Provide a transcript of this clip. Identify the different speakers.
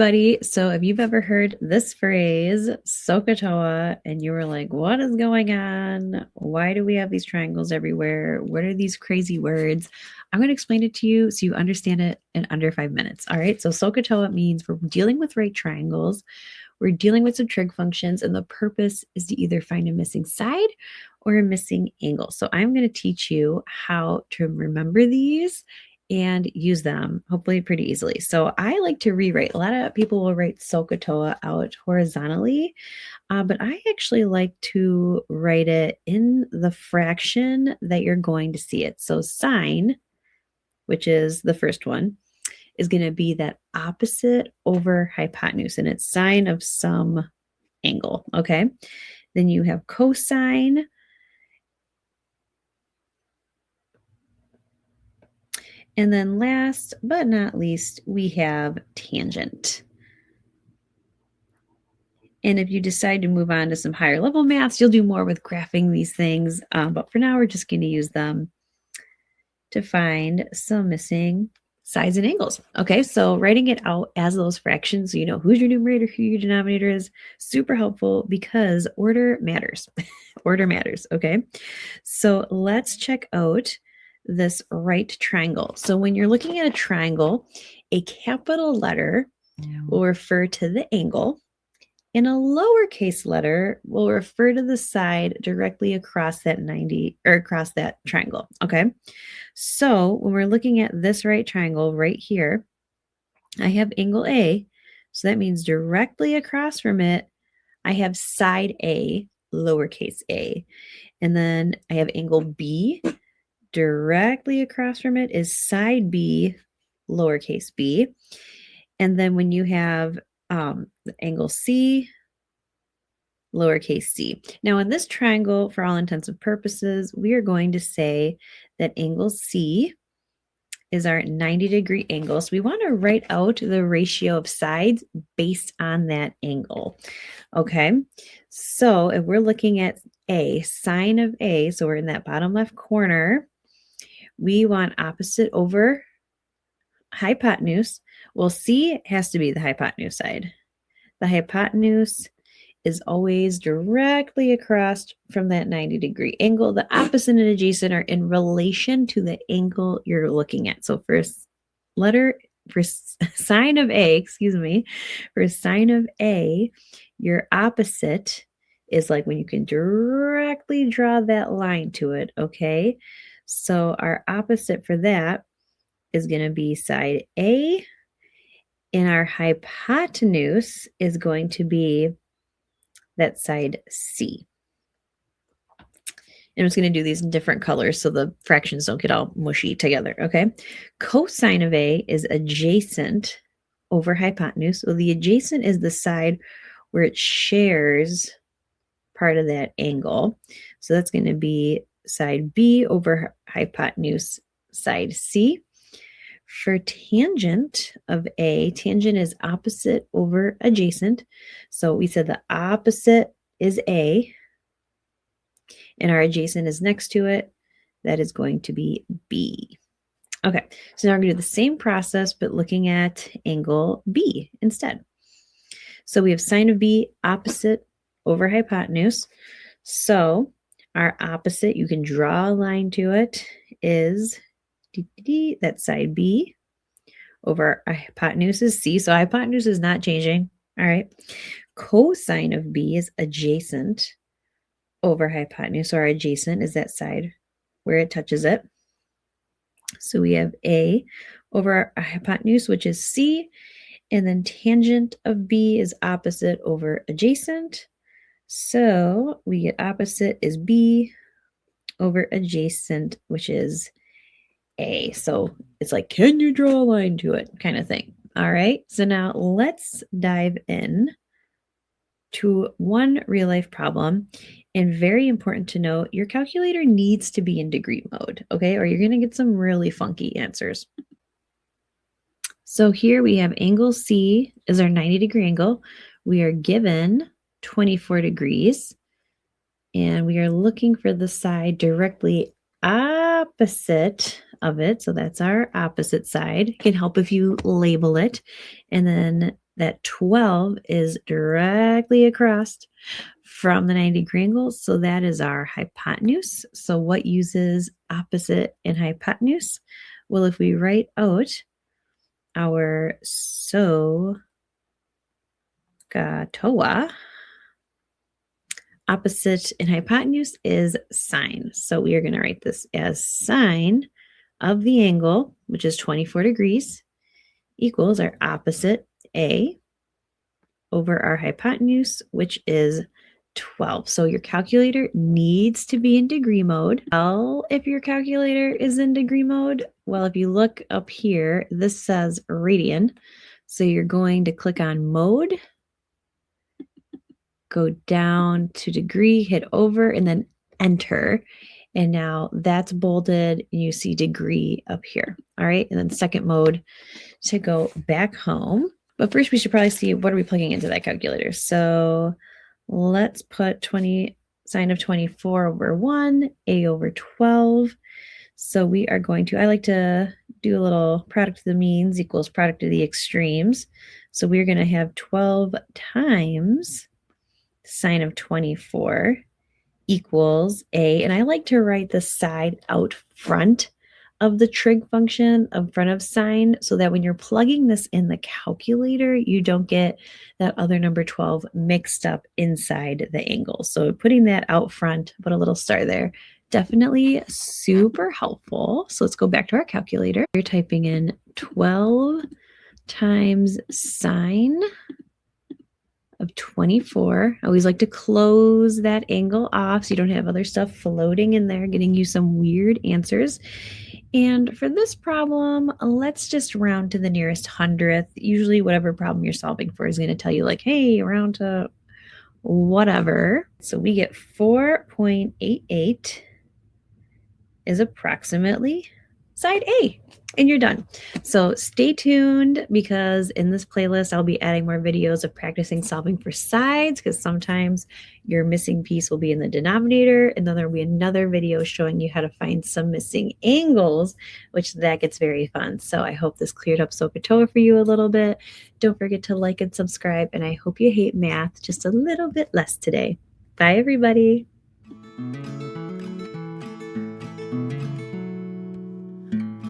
Speaker 1: everybody. So if you've ever heard this phrase, SOH CAH TOA, and you were like, what is going on? Why do we have these triangles everywhere? What are these crazy words? I'm going to explain it to you so you understand it in under 5 minutes. All right. So SOH CAH TOA means we're dealing with right triangles. We're dealing with some trig functions, and the purpose is to either find a missing side or a missing angle. So I'm going to teach you how to remember these and use them hopefully pretty easily. So I like to rewrite. A lot of people will write SOH CAH TOA out horizontally, but I actually like to write it in the fraction that you're going to see it. So sine, which is the first one, is going to be that opposite over hypotenuse, and it's sine of some angle, okay? Then you have cosine, and then last but not least, we have tangent. And if you decide to move on to some higher level maths, you'll do more with graphing these things, but for now, we're just going to use them to find some missing sides and angles. Okay, so writing it out as those fractions, so you know who's your numerator, who your denominator is, super helpful because order matters. Order matters, okay? So let's check out this right triangle. So when you're looking at a triangle, a capital letter will refer to the angle, and a lowercase letter will refer to the side directly across that 90 or across that triangle, okay? So when we're looking at this right triangle right here, I have angle A. So that means directly across from it, I have side A, lowercase a. And then I have angle B. Directly across from it is side B, lowercase b. And then when you have the angle C, lowercase c. Now in this triangle, for all intents and purposes, we are going to say that angle C is our 90-degree angle. So we want to write out the ratio of sides based on that angle. Okay, so if we're looking at A, sine of A, so we're in that bottom left corner, we want opposite over hypotenuse. Well, C has to be the hypotenuse side. The hypotenuse is always directly across from that 90-degree angle. The opposite and adjacent are in relation to the angle you're looking at. So for sine of A, for sine of A, your opposite is like when you can directly draw that line to it, okay? So our opposite for that is going to be side A, and our hypotenuse is going to be that side C. And I'm just going to do these in different colors so the fractions don't get all mushy together, okay? Cosine of A is adjacent over hypotenuse. So the adjacent is the side where it shares part of that angle. So that's going to be side B over hypotenuse, side C. For tangent of A, tangent is opposite over adjacent. So we said the opposite is A, and our adjacent is next to it. That is going to be B. Okay, so now we're going to do the same process, but looking at angle B instead. So we have sine of B opposite over hypotenuse. So our opposite, you can draw a line to it, is that side B over hypotenuse is C. So hypotenuse is not changing. All right. Cosine of B is adjacent over hypotenuse. So our adjacent is that side where it touches it. So we have A over our hypotenuse, which is C. And then tangent of B is opposite over adjacent. So we get opposite is B over adjacent, which is A. So it's like, can you draw a line to it kind of thing. All right. So now let's dive in to one real life problem. And very important to note, your calculator needs to be in degree mode, okay? Or you're going to get some really funky answers. So here we have angle C is our 90-degree angle. We are given 24 degrees, and we are looking for the side directly opposite of it. So that's our opposite side. It can help if you label it. And then that 12 is directly across from the 90-degree angle, so that is our hypotenuse. So what uses opposite in hypotenuse? Well, if we write out our SOH CAH TOA, opposite in hypotenuse is sine. So we are going to write this as sine of the angle, which is 24 degrees, equals our opposite A over our hypotenuse, which is 12. So your calculator needs to be in degree mode. Well, if your calculator is in degree mode, well, if you look up here, this says radian. So you're going to click on mode, go down to degree, hit over, and then enter. And now that's bolded and you see degree up here. All right. And then second mode to go back home. But first we should probably see what are we plugging into that calculator. So let's put sine of 24 over 1, A over 12. So we are going to, I like to do a little product of the means equals product of the extremes. So we're going to have 12 times sine of 24 equals A. And I like to write the side out front of the trig function in front of sine so that when you're plugging this in the calculator, you don't get that other number 12 mixed up inside the angle. So putting that out front, put a little star there, definitely super helpful. So let's go back to our calculator. You're typing in 12 times sine of 24. I always like to close that angle off so you don't have other stuff floating in there, getting you some weird answers. And for this problem, let's just round to the nearest hundredth. Usually whatever problem you're solving for is going to tell you like, hey, round to whatever. So we get 4.88 is approximately side A. And you're done. So stay tuned because in this playlist, I'll be adding more videos of practicing solving for sides because sometimes your missing piece will be in the denominator. And then there'll be another video showing you how to find some missing angles, which that gets very fun. So I hope this cleared up SOH CAH TOA for you a little bit. Don't forget to like and subscribe. And I hope you hate math just a little bit less today. Bye, everybody.